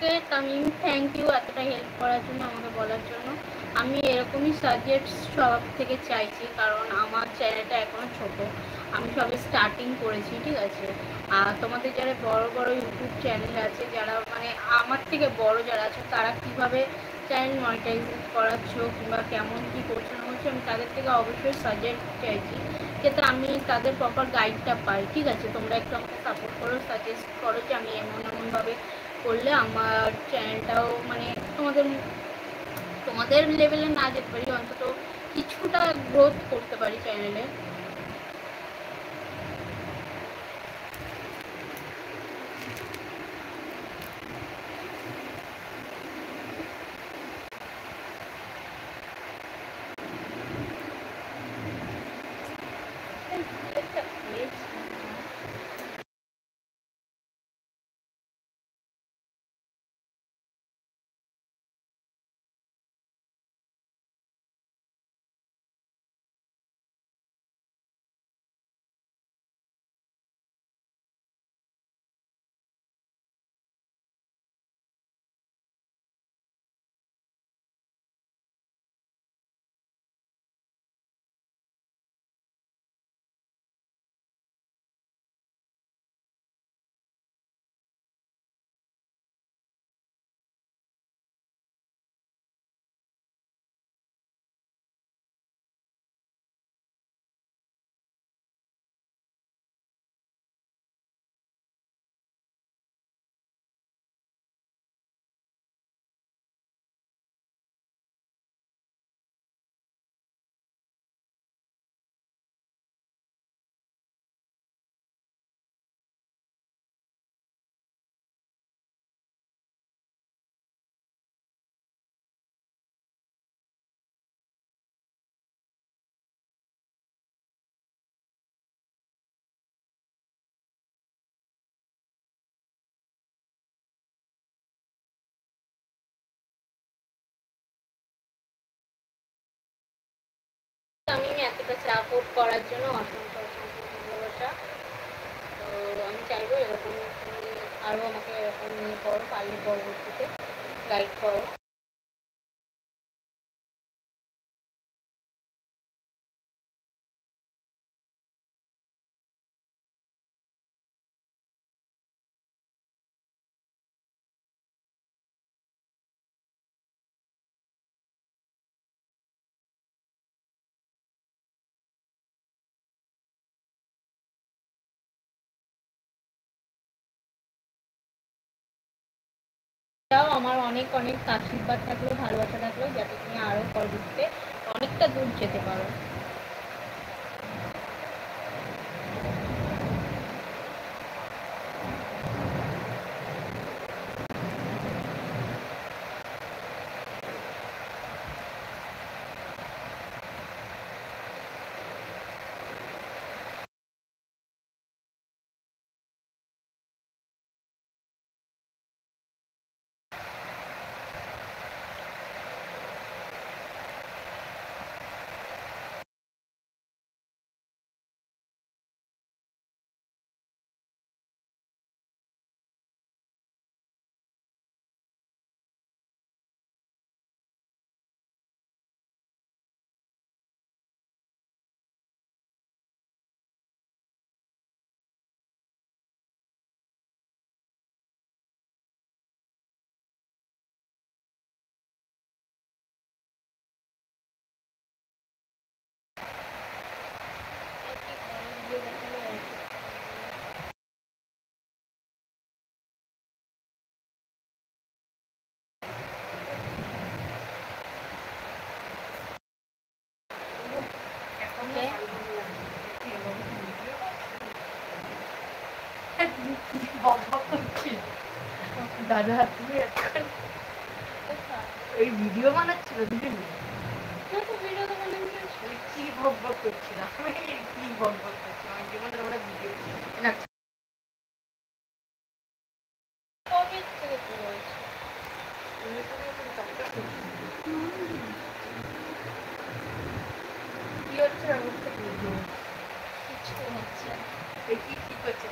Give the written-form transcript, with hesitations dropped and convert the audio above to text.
Okay Tamim, thank you এতটা help করার জন্য, আমাকে বলার জন্য। আমি এরকমই সাজেস্ট সব থেকে চাইছি, কারণ আমার চ্যানেলটা এখনও ছোট, আমি সবে স্টার্টিং করেছি, ঠিক আছে। আর তোমাদের যারা বড় বড় ইউটিউব চ্যানেল আছে, যারা মানে আমার থেকে বড় যারা আছে, তারা কিভাবে চ্যানেল মনিটাইজ করাচ্ছ কিংবা কেমন কী করছো না করছো, আমি তাদের থেকে অবশ্যই সাজেস্ট চাইছি, যাতে আমি তাদের প্রপার গাইডটা পাই, ঠিক আছে। তোমরা একটু আমাকে সাপোর্ট করো, সাজেস্ট করো যে আমি এমনভাবে করলে আমার চ্যানেলটাও মানে তোমাদের লেভেলে না যেতে পারি, অন্তত কিছুটা গ্রোথ করতে পারি চ্যানেলে। আমি এতটা সাপোর্ট করার জন্য অসংখ্য অসংখ্য ভালোবাসা। তো আমি চাইবো এরকম তুমি আরও আমাকে এরকম করো, পারলে পরবর্তীতে গাইড করো। আমার অনেক অনেক আশীর্বাদ থাকলো, ভালোবাসা থাকলো, যাতে তুমি আরও পরবর্তীতে অনেকটা দূর যেতে পারো। দাদা তুমি এখন এই ভিডিও বানাচ্ছিল দিদি? কি বক বক করছিলাম, কি বক বক করছিলাম, জীবনে আমরা ভিডিও না কি হচ্ছে?